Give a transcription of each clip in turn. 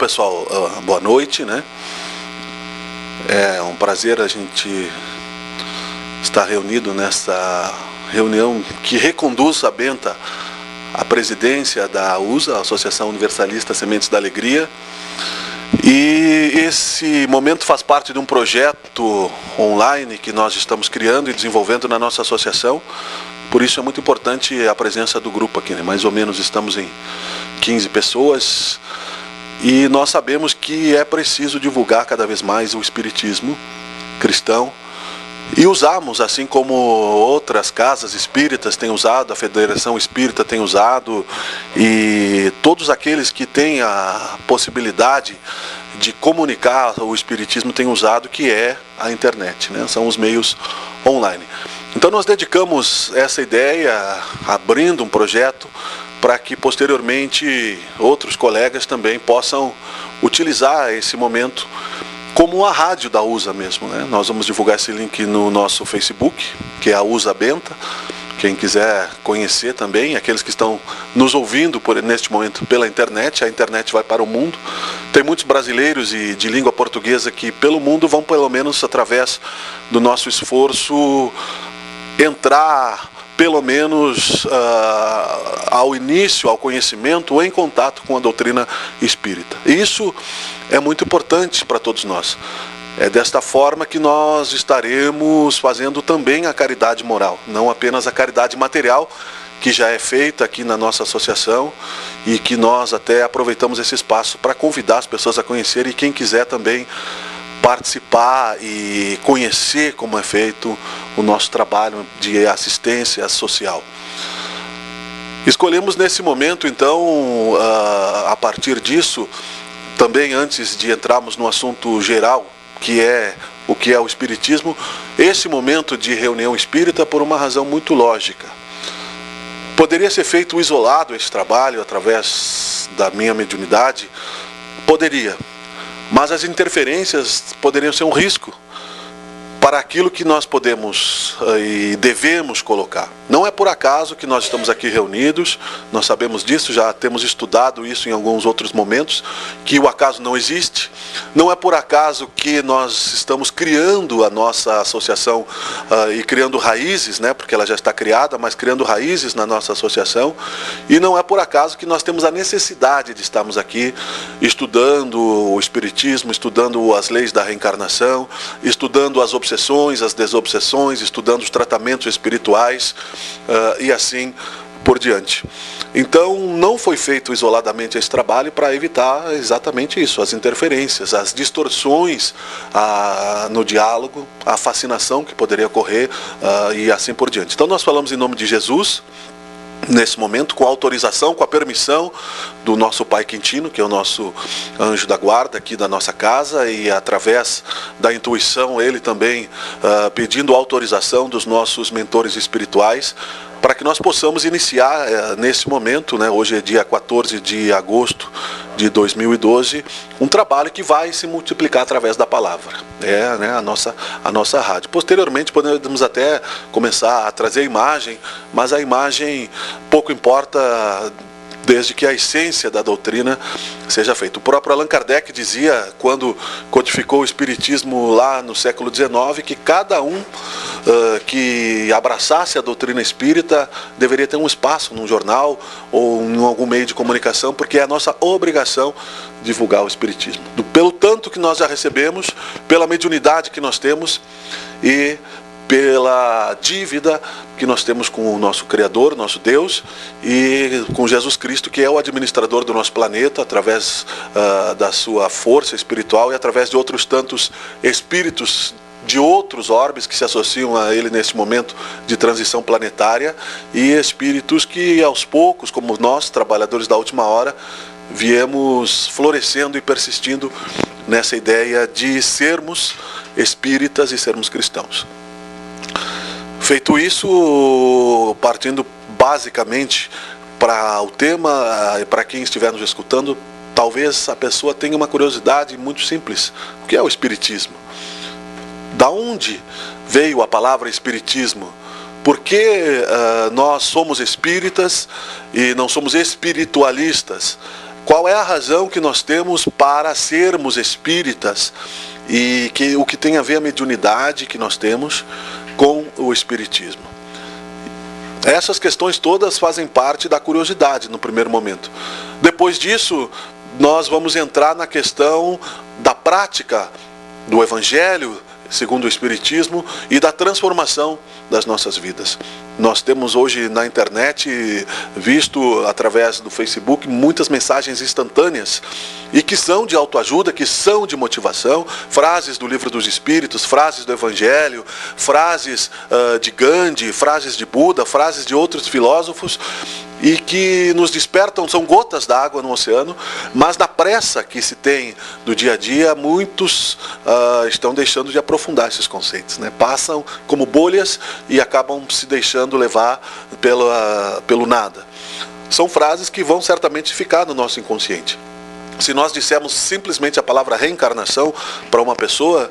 pessoal, boa noite, né? É um prazer a gente estar reunido nessa reunião que reconduz a Benta à presidência da USA, Associação Universalista Sementes da Alegria. E esse momento faz parte de um projeto online que nós estamos criando e desenvolvendo na nossa associação. Por isso é muito importante a presença do grupo aqui, né? Mais ou menos estamos em 15 pessoas. E nós sabemos que é preciso divulgar cada vez mais o espiritismo cristão e usamos, assim como outras casas espíritas têm usado, a Federação Espírita tem usado, e todos aqueles que têm a possibilidade de comunicar o espiritismo têm usado, que é a internet, né? São os meios online. Então nós dedicamos essa ideia abrindo um projeto para que posteriormente outros colegas também possam utilizar esse momento como a rádio da USA mesmo, né? Nós vamos divulgar esse link no nosso Facebook, que é a USA Benta. Quem quiser conhecer também, aqueles que estão nos ouvindo neste momento pela internet, a internet vai para o mundo. Tem muitos brasileiros e de língua portuguesa que pelo mundo vão, pelo menos através do nosso esforço, entrar pelo menos ao início, ao conhecimento ou em contato com a doutrina espírita. E isso é muito importante para todos nós. É desta forma que nós estaremos fazendo também a caridade moral, não apenas a caridade material, que já é feita aqui na nossa associação e que nós até aproveitamos esse espaço para convidar as pessoas a conhecerem, e quem quiser também participar e conhecer como é feito o nosso trabalho de assistência social. Escolhemos nesse momento, então, a partir disso, também antes de entrarmos no assunto geral, que é o que é o espiritismo, esse momento de reunião espírita por uma razão muito lógica. Poderia ser feito isolado esse trabalho através da minha mediunidade? Poderia. Mas as interferências poderiam ser um risco para aquilo que nós podemos e devemos colocar. Não é por acaso que nós estamos aqui reunidos, nós sabemos disso, já temos estudado isso em alguns outros momentos, que o acaso não existe. Não é por acaso que nós estamos criando a nossa associação e criando raízes, né, porque ela já está criada, mas criando raízes na nossa associação. E não é por acaso que nós temos a necessidade de estarmos aqui estudando o espiritismo, estudando as leis da reencarnação, estudando as obsessões, as desobsessões, estudando os tratamentos espirituais e assim por diante. Então não foi feito isoladamente esse trabalho para evitar exatamente isso, as interferências, as distorções no diálogo, a fascinação que poderia ocorrer e assim por diante. Então nós falamos em nome de Jesus, nesse momento, com a autorização, com a permissão do nosso Pai Quintino, que é o nosso anjo da guarda aqui da nossa casa, e através da intuição, ele também pedindo autorização dos nossos mentores espirituais, para que nós possamos iniciar nesse momento, né, hoje é dia 14 de agosto de 2012, um trabalho que vai se multiplicar através da palavra, né, a nossa rádio. Posteriormente podemos até começar a trazer a imagem, mas a imagem pouco importa, desde que a essência da doutrina seja feita. O próprio Allan Kardec dizia, quando codificou o espiritismo lá no século XIX, que cada um que abraçasse a doutrina espírita deveria ter um espaço num jornal ou em algum meio de comunicação, porque é a nossa obrigação divulgar o espiritismo. Pelo tanto que nós já recebemos, pela mediunidade que nós temos e pela dívida que nós temos com o nosso Criador, nosso Deus, e com Jesus Cristo, que é o administrador do nosso planeta, através da sua força espiritual e através de outros tantos espíritos de outros orbes que se associam a ele nesse momento de transição planetária, e espíritos que aos poucos, como nós, trabalhadores da última hora, viemos florescendo e persistindo nessa ideia de sermos espíritas e sermos cristãos. Feito isso, partindo basicamente para o tema, e para quem estiver nos escutando, talvez a pessoa tenha uma curiosidade muito simples. O que é o espiritismo? Da onde veio a palavra espiritismo? Por que nós somos espíritas e não somos espiritualistas? qual é a razão que nós temos para sermos espíritas e o que tem a ver a mediunidade que nós temos com o espiritismo. Essas questões todas fazem parte da curiosidade no primeiro momento. Depois disso, nós vamos entrar na questão da prática do Evangelho, segundo o Espiritismo, e da transformação das nossas vidas. Nós temos hoje na internet, visto através do Facebook, muitas mensagens instantâneas e que são de autoajuda, que são de motivação, frases do Livro dos Espíritos, frases do Evangelho, frases de Gandhi, frases de Buda, frases de outros filósofos, e que nos despertam, são gotas d'água no oceano, mas na pressa que se tem do dia a dia, muitos estão deixando de aprofundar esses conceitos, né? Passam como bolhas e acabam se deixando levar pelo nada. São frases que vão certamente ficar no nosso inconsciente. Se nós dissermos simplesmente a palavra reencarnação para uma pessoa,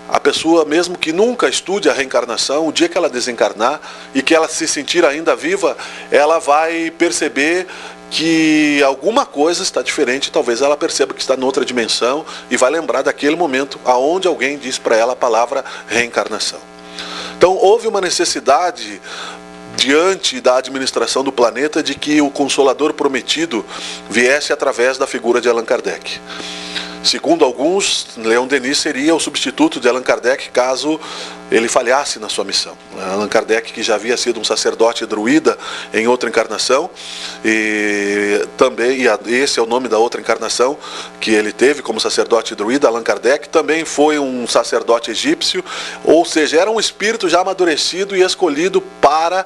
a pessoa, mesmo que nunca estude a reencarnação, o dia que ela desencarnar e que ela se sentir ainda viva, ela vai perceber que alguma coisa está diferente. Talvez ela perceba que está em outra dimensão e vai lembrar daquele momento aonde alguém disse para ela a palavra reencarnação. Então houve uma necessidade diante da administração do planeta de que o Consolador prometido viesse através da figura de Allan Kardec. Segundo alguns, Leon Denis seria o substituto de Allan Kardec caso ele falhasse na sua missão. Allan Kardec, que já havia sido um sacerdote druida em outra encarnação, e também, esse é o nome da outra encarnação que ele teve como sacerdote druida, Allan Kardec, também foi um sacerdote egípcio, ou seja, era um espírito já amadurecido e escolhido para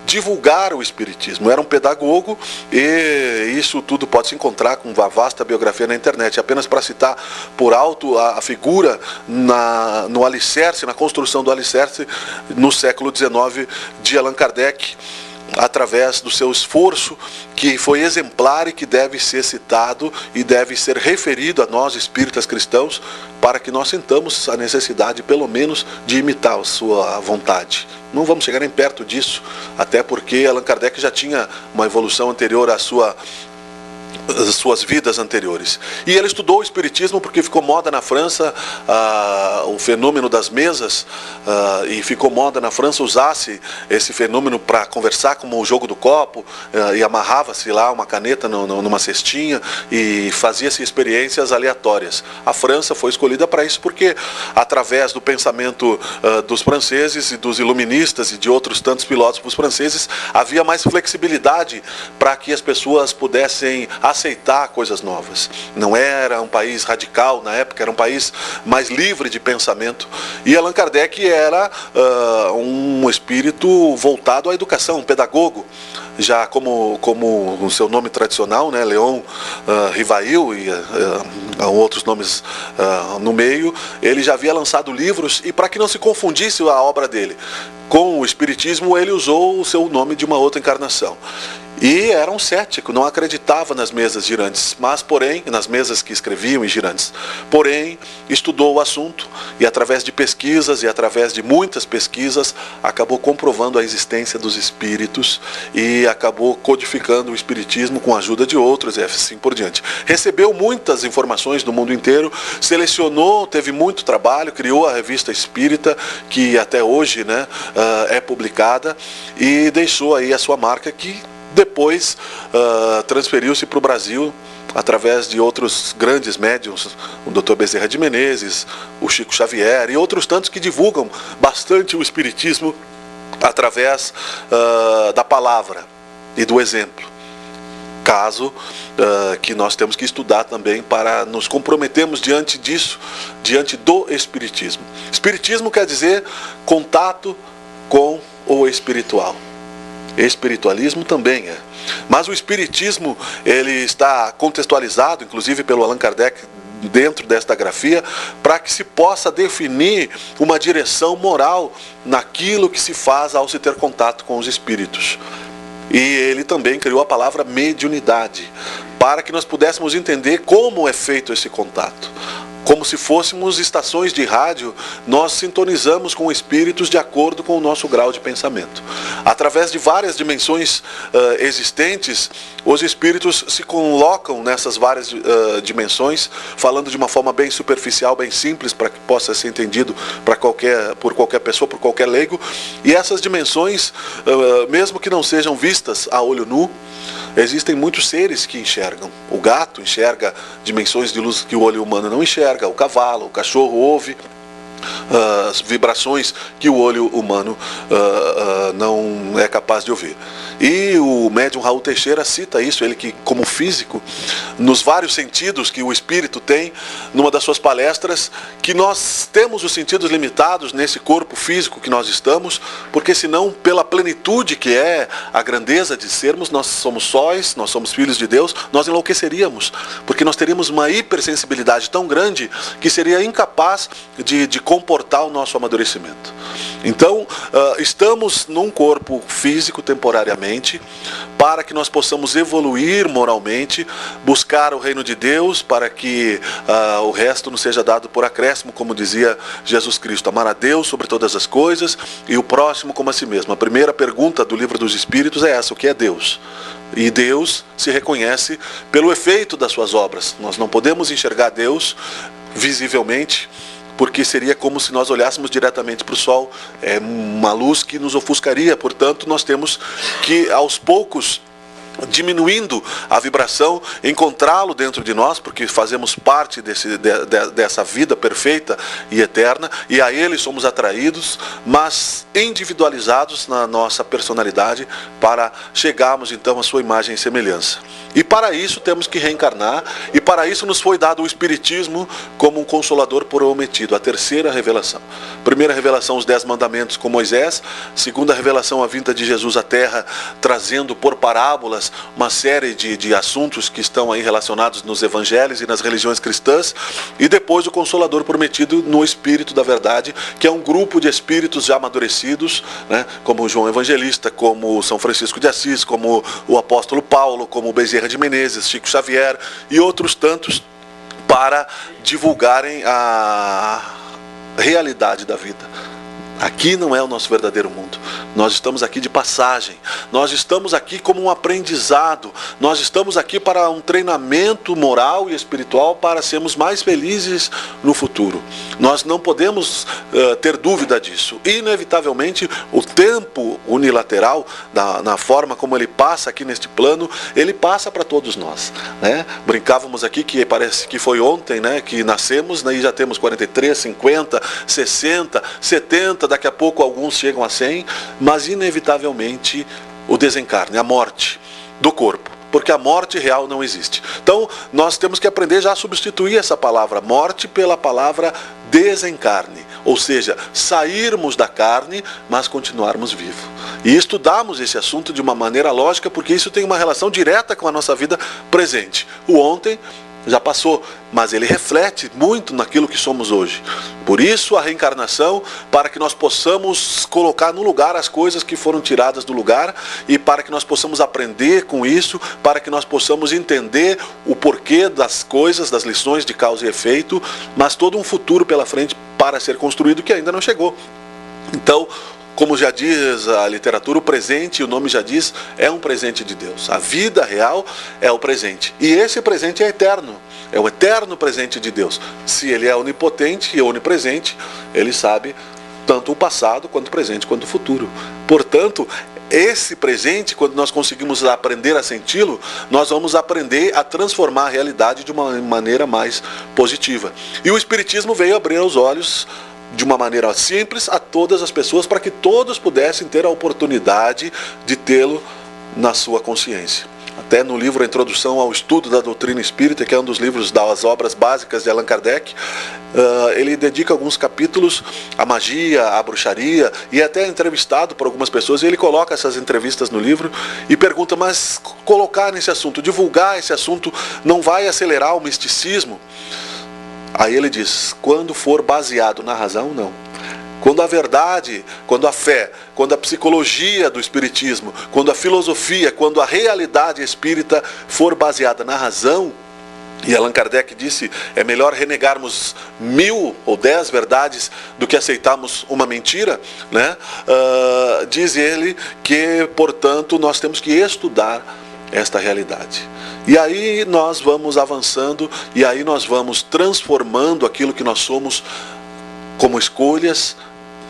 divulgar o espiritismo. Era um pedagogo, e isso tudo pode se encontrar com uma vasta biografia na internet. Apenas para citar por alto a figura no alicerce, na construção do alicerce no século XIX de Allan Kardec, através do seu esforço, que foi exemplar e que deve ser citado e deve ser referido a nós espíritas cristãos, para que nós sintamos a necessidade, pelo menos, de imitar a sua vontade. Não vamos chegar nem perto disso, até porque Allan Kardec já tinha uma evolução anterior às suas vidas anteriores. E ele estudou o espiritismo porque ficou moda na França o fenômeno das mesas, e ficou moda na França usar-se esse fenômeno para conversar, como o jogo do copo, e amarrava-se lá uma caneta numa cestinha e fazia-se experiências aleatórias. A França foi escolhida para isso porque, através do pensamento dos franceses e dos iluministas e de outros tantos filósofos franceses, havia mais flexibilidade para que as pessoas pudessem aceitar coisas novas. Não era um país radical na época, era um país mais livre de pensamento. E Allan Kardec era um espírito voltado à educação, um pedagogo, já como o seu nome tradicional, né, Leon Rivail, e outros nomes no meio. Ele já havia lançado livros, e para que não se confundisse a obra dele com o espiritismo, ele usou o seu nome de uma outra encarnação. E era um cético, não acreditava nas mesas girantes, mas porém, nas mesas que escreviam em girantes. Porém, estudou o assunto e, através de pesquisas e através de muitas pesquisas, acabou comprovando a existência dos espíritos e acabou codificando o espiritismo com a ajuda de outros e assim por diante. Recebeu muitas informações do mundo inteiro, selecionou, teve muito trabalho, criou a Revista Espírita, que até hoje, né, é publicada, e deixou aí a sua marca, que depois transferiu-se para o Brasil através de outros grandes médiuns, o Dr. Bezerra de Menezes, o Chico Xavier e outros tantos que divulgam bastante o espiritismo através da palavra e do exemplo. Caso que nós temos que estudar também para nos comprometermos diante disso, diante do espiritismo. Espiritismo quer dizer contato com o espiritual. Espiritualismo também é. Mas o espiritismo, ele está contextualizado, inclusive pelo Allan Kardec, dentro desta grafia, para que se possa definir uma direção moral naquilo que se faz ao se ter contato com os espíritos. E ele também criou a palavra mediunidade, para que nós pudéssemos entender como é feito esse contato. como se fôssemos estações de rádio, nós sintonizamos com espíritos de acordo com o nosso grau de pensamento. Através de várias dimensões existentes, os espíritos se colocam nessas várias dimensões, falando de uma forma bem superficial, bem simples, para que possa ser entendido por qualquer pessoa, por qualquer leigo. E essas dimensões, mesmo que não sejam vistas a olho nu, existem muitos seres que enxergam. O gato enxerga dimensões de luz que o olho humano não enxerga, o cavalo, o cachorro ouve as vibrações que o olho humano não é capaz de ouvir. E o médium Raul Teixeira cita isso, ele que, como físico, nos vários sentidos que o espírito tem, numa das suas palestras, que nós temos os sentidos limitados nesse corpo físico que nós estamos, porque senão, pela plenitude que é a grandeza de sermos, nós somos sóis, nós somos filhos de Deus, nós enlouqueceríamos, porque nós teríamos uma hipersensibilidade tão grande que seria incapaz de comportar o nosso amadurecimento. Então, estamos num corpo físico temporariamente, para que nós possamos evoluir moralmente, buscar o reino de Deus, para que o resto nos seja dado por acréscimo, como dizia Jesus Cristo: amar a Deus sobre todas as coisas e o próximo como a si mesmo. A primeira pergunta do Livro dos Espíritos é essa: o que é Deus? E Deus se reconhece pelo efeito das suas obras. Nós não podemos enxergar Deus visivelmente, porque seria como se nós olhássemos diretamente para o sol, é uma luz que nos ofuscaria. Portanto, nós temos que, aos poucos, diminuindo a vibração, encontrá-lo dentro de nós, porque fazemos parte dessa vida perfeita e eterna, e a ele somos atraídos, mas individualizados na nossa personalidade, para chegarmos então à sua imagem e semelhança. E para isso temos que reencarnar, e para isso nos foi dado o Espiritismo como um consolador prometido, a terceira revelação. Primeira revelação, os 10 mandamentos com Moisés. Segunda revelação, a vinda de Jesus à Terra, trazendo por parábolas uma série de assuntos que estão aí relacionados nos evangelhos e nas religiões cristãs. E depois o Consolador prometido no Espírito da Verdade, que é um grupo de espíritos já amadurecidos, né, como João Evangelista, como São Francisco de Assis, como o apóstolo Paulo, como Bezerra de Menezes, Chico Xavier e outros tantos, para divulgarem a realidade da vida. Aqui não é o nosso verdadeiro mundo. Nós estamos aqui de passagem. Nós estamos aqui como um aprendizado. Nós estamos aqui para um treinamento moral e espiritual para sermos mais felizes no futuro. Nós não podemos ter dúvida disso. Inevitavelmente, o tempo unilateral, na forma como ele passa aqui neste plano, ele passa para todos nós, né? Brincávamos aqui que parece que foi ontem, né, que nascemos, né, e já temos 43, 50, 60, 70, daqui a pouco alguns chegam a 100, mas inevitavelmente o desencarne, a morte do corpo, porque a morte real não existe. Então nós temos que aprender já a substituir essa palavra morte pela palavra desencarne, ou seja, sairmos da carne, mas continuarmos vivos. E estudarmos esse assunto de uma maneira lógica, porque isso tem uma relação direta com a nossa vida presente. O ontem já passou, mas ele reflete muito naquilo que somos hoje. Por isso a reencarnação, para que nós possamos colocar no lugar as coisas que foram tiradas do lugar, e para que nós possamos aprender com isso, para que nós possamos entender o porquê das coisas, das lições de causa e efeito, mas todo um futuro pela frente para ser construído que ainda não chegou. Então, como já diz a literatura, o presente, o nome já diz, é um presente de Deus. A vida real é o presente. E esse presente é eterno. É o eterno presente de Deus. Se ele é onipotente e onipresente, ele sabe tanto o passado, quanto o presente, quanto o futuro. Portanto, esse presente, quando nós conseguimos aprender a senti-lo, nós vamos aprender a transformar a realidade de uma maneira mais positiva. E o Espiritismo veio abrir os olhos de uma maneira simples a todas as pessoas, para que todos pudessem ter a oportunidade de tê-lo na sua consciência. Até no livro A Introdução ao Estudo da Doutrina Espírita, que é um dos livros das obras básicas de Allan Kardec, ele dedica alguns capítulos à magia, à bruxaria, e é até entrevistado por algumas pessoas, e ele coloca essas entrevistas no livro e pergunta: mas colocar nesse assunto, divulgar esse assunto, não vai acelerar o misticismo? Aí ele diz: quando for baseado na razão, não. Quando a verdade, quando a fé, quando a psicologia do espiritismo, quando a filosofia, quando a realidade espírita for baseada na razão, E Allan Kardec disse, é melhor renegarmos 1000 ou 10 verdades do que aceitarmos uma mentira, né? Diz ele que, portanto, nós temos que estudar esta realidade. E aí nós vamos avançando, e aí nós vamos transformando aquilo que nós somos como escolhas,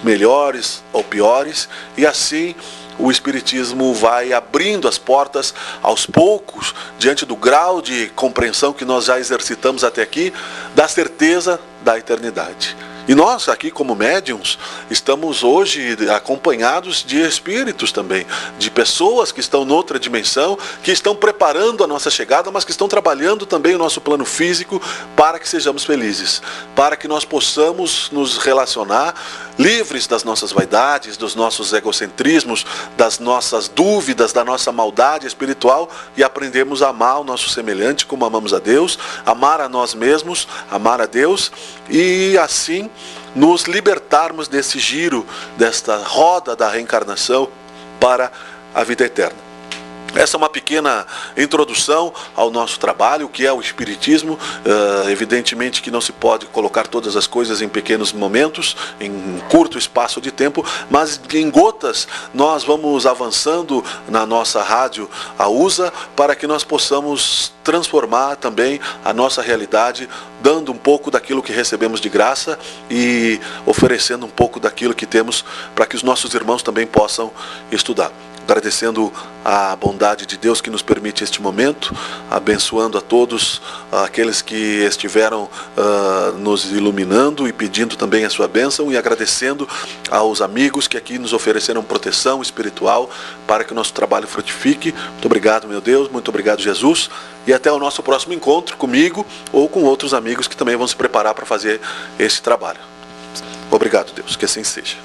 melhores ou piores, e assim o Espiritismo vai abrindo as portas aos poucos, diante do grau de compreensão que nós já exercitamos até aqui, da certeza da eternidade. E nós aqui como médiuns estamos hoje acompanhados de espíritos também, de pessoas que estão noutra dimensão, que estão preparando a nossa chegada, mas que estão trabalhando também o nosso plano físico para que sejamos felizes, para que nós possamos nos relacionar livres das nossas vaidades, dos nossos egocentrismos, das nossas dúvidas, da nossa maldade espiritual e aprendemos a amar o nosso semelhante como amamos a Deus, amar a nós mesmos, amar a Deus e assim nos libertarmos desse giro, desta roda da reencarnação para a vida eterna. Essa é uma pequena introdução ao nosso trabalho, o que é o Espiritismo. Evidentemente que não se pode colocar todas as coisas em pequenos momentos, em curto espaço de tempo, mas em gotas nós vamos avançando na nossa rádio, a USA, para que nós possamos transformar também a nossa realidade, dando um pouco daquilo que recebemos de graça e oferecendo um pouco daquilo que temos para que os nossos irmãos também possam estudar. Agradecendo a bondade de Deus que nos permite este momento, abençoando a todos aqueles que estiveram nos iluminando e pedindo também a sua bênção e agradecendo aos amigos que aqui nos ofereceram proteção espiritual para que o nosso trabalho frutifique. Muito obrigado, meu Deus, muito obrigado, Jesus, e até o nosso próximo encontro comigo ou com outros amigos que também vão se preparar para fazer esse trabalho. Obrigado, Deus, que assim seja.